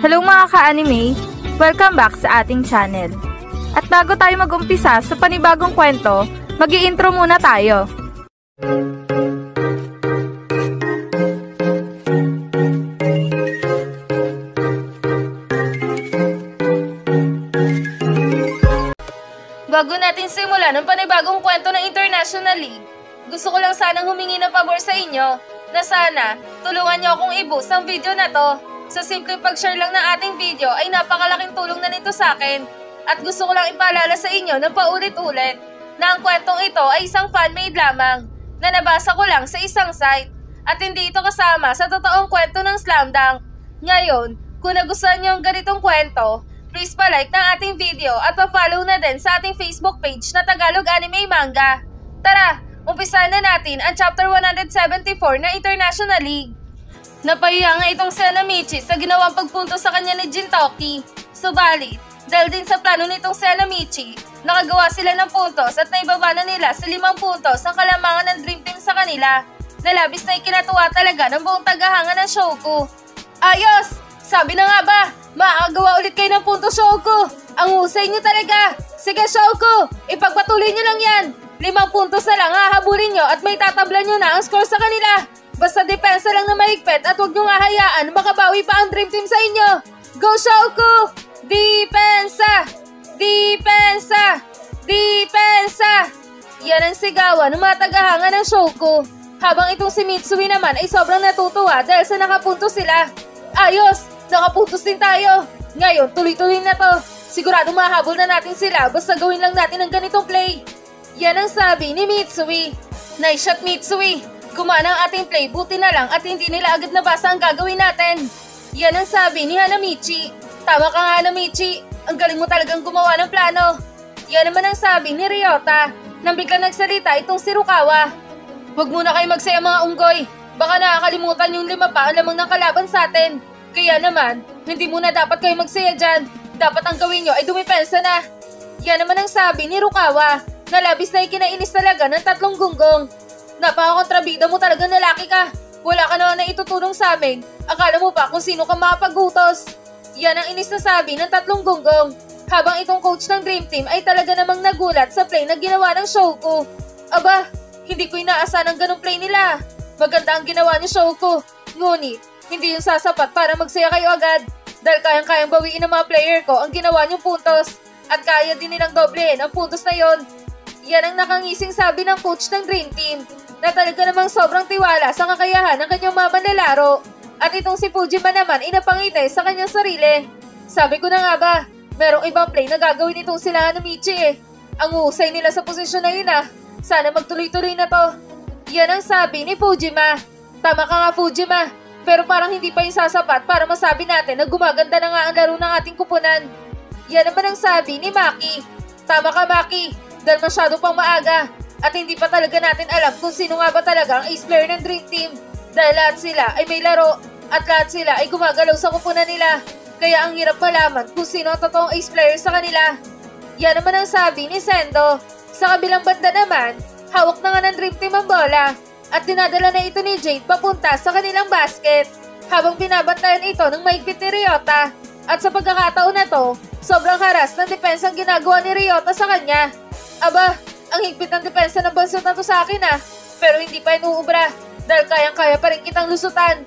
Hello mga ka-anime! Welcome back sa ating channel. At bago tayo mag-umpisa sa panibagong kwento, mag-i-intro muna tayo. Bago natin simulan ang panibagong kwento ng International League, gusto ko lang sanang humingi ng pabor sa inyo na sana tulungan niyo akong i-boost ang video na to. Sa simpleng pag-share lang ng ating video ay napakalaking tulong na nito sa akin. At gusto ko lang ipaalala sa inyo na paulit-ulit na ang kwentong ito ay isang fan-made lamang na nabasa ko lang sa isang site at hindi ito kasama sa totoong kwento ng Slam Dunk. Ngayon, kung nagustuhan niyo ang ganitong kwento, please pa-like ng ating video at pa-follow na din sa ating Facebook page na Tagalog Anime Manga. Tara, umpisahan na natin ang chapter 174 na International League. Napahiya nga itong si Hanamichi sa ginawang pagpunto sa kanya ni Gintoki. Subalit, dahil din sa plano nitong si Hanamichi, nakagawa sila ng puntos at naibaba na nila sa 5 puntos ang kalamangan ng Dream Team sa kanila. Nalabis na ikinatuwa talaga ng buong tagahanga ng Shouko. Ayos! Sabi na nga ba, makakagawa ulit kayo ng puntos, Shouko! Ang husay nyo talaga! Sige, Shouko! Ipagpatuloy nyo lang yan! 5 puntos na lang hahabulin nyo at may tatablan nyo na ang score sa kanila! Basta depensa lang na mahigpit at huwag niyong hahayaan makabawi pa ang Dream Team sa inyo! Go, Shouko! Depensa! Depensa! Depensa! Yan ang sigawan ng mga tagahanga ng Shouko. Habang itong si Mitsui naman ay sobrang natutuwa dahil sa nakapuntos sila. Ayos! Nakapuntos din tayo! Ngayon, tuloy-tuloy na to. Siguradong mahabol na natin sila basta gawin lang natin ang ganitong play. Yan ang sabi ni Mitsui. Nice shot, Mitsui! Gumana ang ating play, buti na lang at hindi nila agad nabasa ang gagawin natin. Yan ang sabi ni Hanamichi. Tama ka nga, Hanamichi. Ang galing mo talagang gumawa ng plano. Yan naman ang sabi ni Ryota nang biglang nagsalita itong si Rukawa. Huwag muna kayo magsaya mga unggoy. Baka nakakalimutan yung 5 pa ang lamang ng kalaban sa atin. Kaya naman, hindi muna dapat kayo magsaya dyan. Dapat ang gawin nyo ay dumipensa na. Yan naman ang sabi ni Rukawa na labis na ikinainis talaga ng 3 gunggong. Napakakontrabida mo talagang lalaki ka. Wala ka naman na itutulong sa amin. Akala mo pa kung sino ka makapaghutos. Yan ang inis na sabi ng 3 gunggong. Habang itong coach ng Dream Team ay talaga namang nagulat sa play na ginawa ng Shouko. Aba, hindi ko inaasahan ang ganong play nila. Maganda ang ginawa ni Shouko. Ngunit, hindi yung sasapat para magsaya kayo agad. Dahil kayang-kayang bawiin ng mga player ko ang ginawa niyong puntos. At kaya din nilang doblehin ang puntos na yon. Yan ang nakangising sabi ng coach ng Dream Team na talaga namang sobrang tiwala sa kakayahan ng kanyang mga manlalaro. At itong si Fujima naman ay napangiti sa kanyang sarili. Sabi ko na nga ba, merong ibang play na gagawin itong sila Hanamichi eh. Ang husay nila sa posisyon na yun ah. Sana magtuloy-tuloy na to. Yan ang sabi ni Fujima. Tama ka nga, Fujima. Pero parang hindi pa yung sasapat para masabi natin na gumaganda na nga ang laro ng ating kupunan. Yan naman ang sabi ni Maki. Tama ka, Maki. Dahil masyado pang maaga. At hindi pa talaga natin alam kung sino nga ba talaga ang ace player ng Dream Team. Dahil lahat sila ay may laro at lahat sila ay gumagalaw sa kupunan nila. Kaya ang hirap malaman kung sino ang totoong ace player sa kanila. Yan naman ang sabi ni Sendo. Sa kabilang banda naman, hawak na nga ng Dream Team ang bola at dinadala na ito ni Jade papunta sa kanilang basket. Habang binabantayan ito ng mahigpit ni Ryota. At sa pagkakataon na to, sobrang haras ng depensang ginagawa ni Ryota sa kanya. Aba, ang higpit ng depensa ng bansot na to sa akin ah. Pero hindi pa inuubra dahil kayang-kaya pa rin kitang lusutan.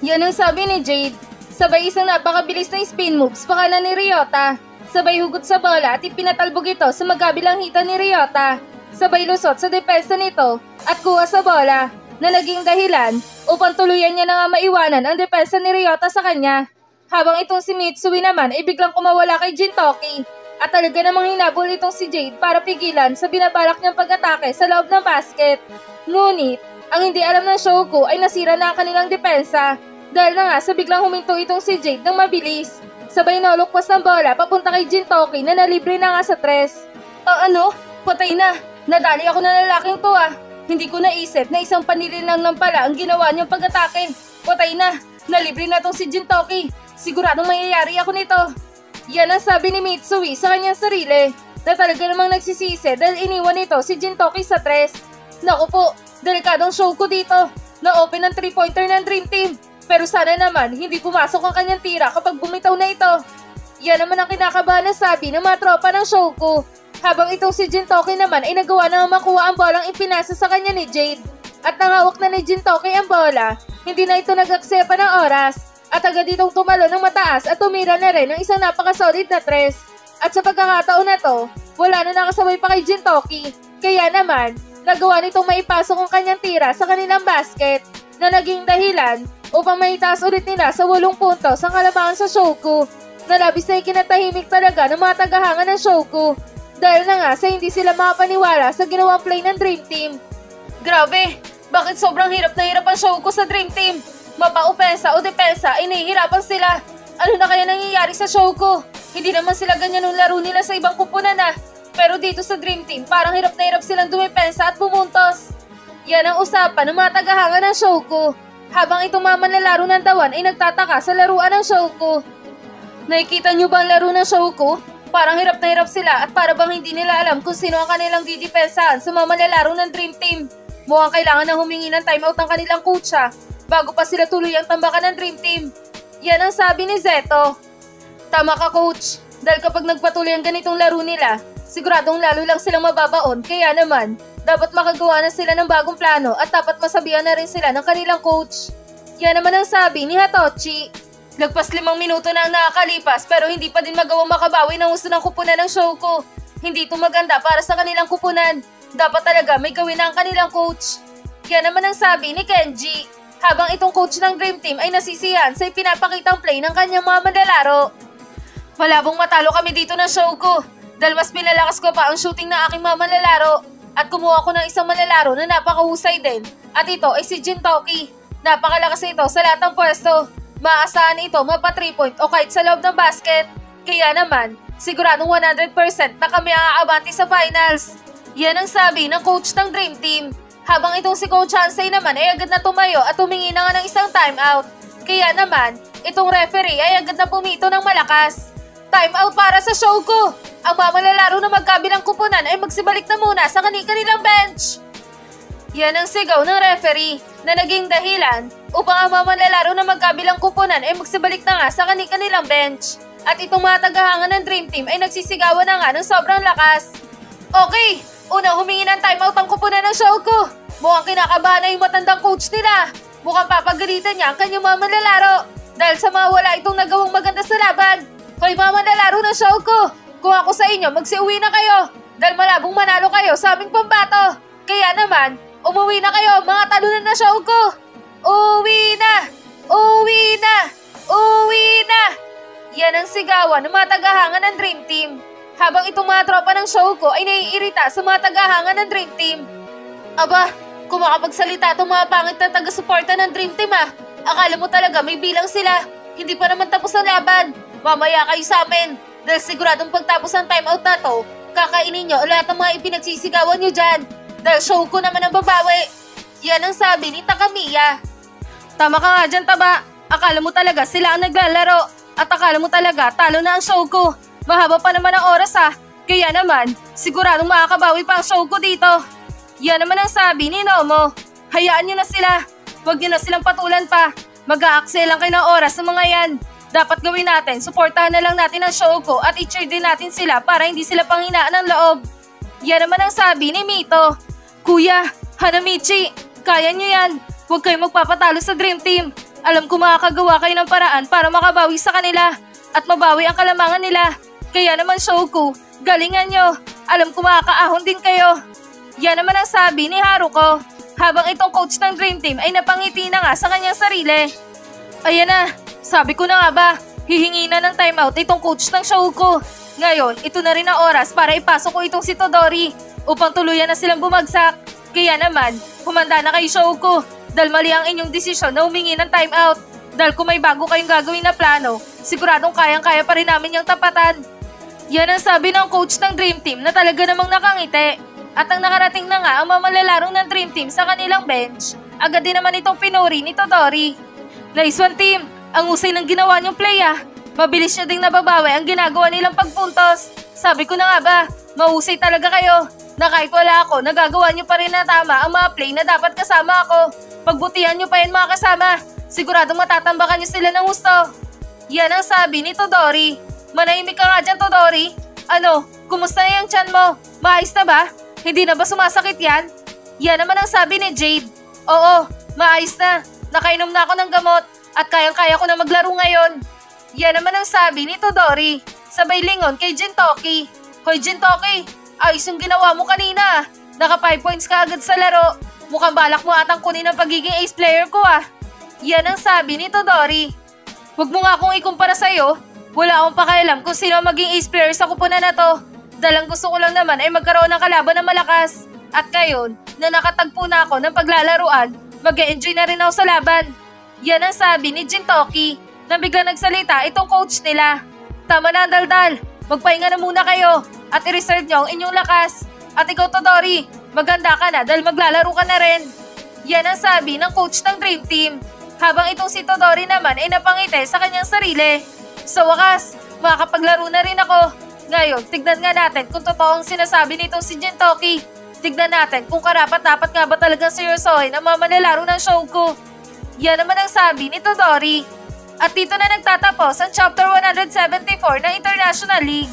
Yan ang sabi ni Jade. Sabay isang napakabilis na spin moves pakala ni Ryota. Sabay hugot sa bola at ipinatalbog ito sa magkabilang hita ni Ryota. Sabay lusot sa depensa nito at kuha sa bola na naging dahilan upang tuluyan niya na nga maiwanan ang depensa ni Ryota sa kanya. Habang itong si Mitsui naman ay biglang kumawala kay Gintoki. At talaga namang hinabol itong si Jade para pigilan sa binabalak niyang pag-atake sa loob ng basket. Ngunit, ang hindi alam ng Shouko ay nasira na ang kanilang depensa dahil na nga sa biglang huminto itong si Jade ng mabilis. Sabay nalukwas ng bola papunta kay Gintoki na nalibre na nga sa 3. Ano? Patay na. Nadali ako na lalaking to ah. Hindi ko naisip na isang panililang lang pala ang ginawa niyang pag-atake. Patay na. Nalibre na tong si Gintoki. Siguradong mayayari ako nito. Yan ang sabi ni Mitsui sa kanyang sarili na talaga namang nagsisisi dahil iniwan nito si Gintoki sa 3. Naku po, delikadong Shouko dito. Na-open ang 3-pointer ng Dream Team. Pero sana naman hindi pumasok ang kanyang tira kapag bumitaw na ito. Yan naman ang kinakabahan na sabi ng mga tropa ng Shouko. Habang itong si Jintoki naman ay nagawa na makuha ang bolang ipinasa sa kanya ni Jade. At nangawak na ni Jintoki ang bola, hindi na ito nag-aksepa ng oras. At agad itong tumalo ng mataas at tumira na rin ng isang napakasolid na tres. At sa pagkakataon na to, wala na nakasabay pa kay Jintoki. Kaya naman, nagawa nitong maipasok ang kanyang tira sa kanilang basket na naging dahilan upang maitaas ulit nila sa 8 puntos ang kalamangan sa Shouko. Nalabis na ikinatahimik talaga ng mga tagahanga ng Shouko dahil na nga sa hindi sila makapaniwala sa ginawang play ng Dream Team. Grabe! Bakit sobrang hirap na hirap ang Shouko sa Dream Team? Mapa-opensa o depensa ay nahihirapan sila. Ano na kaya nangyayari sa Shouko? Hindi naman sila ganyan nung laro nila sa ibang kupunan na. Pero dito sa Dream Team, parang hirap na hirap silang dumepensa at bumuntos. Yan ang usapan ng mga tagahanga ng Shouko. Habang itong mga manlalaro ng Dawan ay nagtataka sa laruan ng Shouko. Nakikita nyo ba ang laro ng Shouko? Parang hirap na hirap sila at para bang hindi nila alam kung sino ang kanilang didepensahan sa mga manlalaro ng Dream Team. Mukhang kailangan na humingi ng timeout ng kanilang coach bago pa sila tuloy ang tambakan ng Dream Team. Yan ang sabi ni Zeto. Tama ka coach, dahil kapag nagpatuloy ang ganitong laro nila, siguradong lalo lang silang mababaon, kaya naman, dapat makagawa na sila ng bagong plano at dapat masabihan na rin sila ng kanilang coach. Yan naman ang sabi ni Hatoshi. Lagpas 5 minuto na ang nakakalipas pero hindi pa din magawang makabawi ng gusto ng kupunan ng Shouko. Hindi ito maganda para sa kanilang kupunan. Dapat talaga may gawin na ang kanilang coach. Yan naman ang sabi ni Kenji. Habang itong coach ng Dream Team ay nasisiyahan sa ipinapakitang play ng kanyang mga manlalaro. Malabong matalo kami dito ng Shouko dahil mas pinalakas ko pa ang shooting ng aking mga manlalaro. At kumuha ko ng isang manlalaro na napakahusay din. At ito ay si Jintoki. Napakalakas nito sa lahat ng pwesto. Maasahan ito mapa 3 point o kahit sa loob ng basket. Kaya naman, siguradong 100% na kami ang aabante sa finals. Yan ang sabi ng coach ng Dream Team. Habang itong si Coach Hansei naman ay agad na tumayo at humingi na nga ng isang timeout. Kaya naman, itong referee ay agad na pumito ng malakas. Timeout para sa Shouko! Ang mga manlalaro na magkabilang kupunan ay magsibalik na muna sa kanilang bench. Yan ang sigaw ng referee na naging dahilan upang ang mga manlalaro na magkabilang kupunan ay magsibalik na nga sa kanilang bench. At itong mga tagahanga ng Dream Team ay nagsisigawan na nga ng sobrang lakas. Okay, una humingi ng timeout ang kupunan ng Shouko. Mukhang kinakabahan na yung matandang coach nila. Mukhang papagalitan niya ang kanyang mga manlalaro dahil sa mga wala itong nagawang maganda sa laban. Hoy mga manlalaro ng Shouko, kung ako sa inyo, magsiuwi na kayo dahil malabong manalo kayo sa aming pambato. Kaya naman, umuwi na kayo mga talunan na Shouko. Uwi na! Uwi na! Uwi na! Yan ang sigawan ng mga tagahanga ng Dream Team. Habang itong mga tropa ng Shouko ay naiirita sa mga tagahanga ng Dream Team. Aba, kung makapagsalita itong mga pangit na taga-suporta ng Dream Team akala mo talaga may bilang sila. Hindi pa naman tapos ang laban. Mamaya kayo sa amin. Dahil siguradong pagtapos ng timeout na to, kakainin nyo lahat ng mga ipinagsisigawan nyo dyan. Dahil Shouko naman ang babawi. Yan ang sabi ni Takamiya. Tama ka nga dyan, Taba. Akala mo talaga sila ang naglalaro. At akala mo talaga talo na ang Shouko. Mahaba pa naman ang oras Kaya naman, siguradong makakabawi pa ang Shouko dito. Yan naman ang sabi ni Nomo. Hayaan nyo na sila. Huwag nyo na silang patulan pa. Mag-a-axel lang kayo ng oras ng mga yan. Dapat gawin natin, suportahan na lang natin ang Shouko at i-cheer din natin sila para hindi sila panghinaan ng loob. Yan naman ang sabi ni Mito. Kuya, Hanamichi, kaya nyo yan. Huwag kayong magpapatalo sa Dream Team. Alam ko makakagawa kayo ng paraan para makabawi sa kanila at mabawi ang kalamangan nila. Kaya naman Shouko, galingan nyo. Alam ko makakaahon din kayo. Yan naman ang sabi ni Haruko. Habang itong coach ng Dream Team ay napangiti na nga sa kanyang sarili. Ayan na, sabi ko na nga ba, hihingi na ng timeout itong coach ng Shouko. Ngayon, ito na rin ang oras para ipasok ko itong si Todori upang tuluyan na silang bumagsak. Kaya naman, humanda na kayo Shouko dahil mali ang inyong desisyon na humingi ng timeout. Dahil kung may bago kayong gagawin na plano, siguradong kayang-kaya pa rin namin yung tapatan. Yan ang sabi ng coach ng Dream Team na talaga namang nakangiti. At ang nakarating na nga ang mga manlalarong ng Dream Team sa kanilang bench, agad din naman itong pinuri ni Todori. Nice one team! Ang usay ng ginawa niyong play Mabilis niyo ding nababawi ang ginagawa nilang pagpuntos. Sabi ko na nga ba, mahusay talaga kayo. Na kahit wala ako, nagagawa niyo pa rin na tama ang mga play na dapat kasama ako. Pagbutihan niyo pa yan mga kasama. Siguradong matatambakan niyo sila ng gusto. Yan ang sabi ni Todori. Manahimik ka nga dyan, Todori. Ano, kumusta na yung tiyan mo? Maayos na ba? Hindi na ba sumasakit yan? Yan naman ang sabi ni Jade. Oo, maayos na. Nakainom na ako ng gamot at kayang-kaya ko na maglaro ngayon. Yan naman ang sabi ni Todori. Sabay lingon kay Jintoki. Hoy Jintoki, ayos yung ginawa mo kanina. Naka 5 points ka agad sa laro. Mukhang balak mo atang kunin ang pagiging ace player ko ah. Yan ang sabi ni Todori. Huwag mo nga akong ikumpara sa'yo. Wala akong pakialam kung sino maging ace player sa kupunan na to. Dalang gusto ko lang naman ay magkaroon ng kalaban na malakas. At ngayon, na nakatagpo na ako ng paglalaruan, mag-e-enjoy na rin ako sa laban. Yan ang sabi ni Jintoki na bigla nagsalita itong coach nila. Tama na, Daldal. Magpahinga na muna kayo at i-reserve nyo ang inyong lakas. At ikaw, Todori, maganda ka na dahil maglalaro ka na rin. Yan ang sabi ng coach ng Dream Team. Habang itong si Todori naman ay napangiti sa kanyang sarili. Sa wakas, makakapaglaro na rin ako. Ngayon, tignan nga natin kung totoo ang sinasabi nitong si Jintoki. Tignan natin kung karapat-dapat nga ba talagang seryosohin ang mga manlalaro ng show ko. Yan naman ang sabi ni Todori. At dito na nagtatapos ang Chapter 174 ng International League.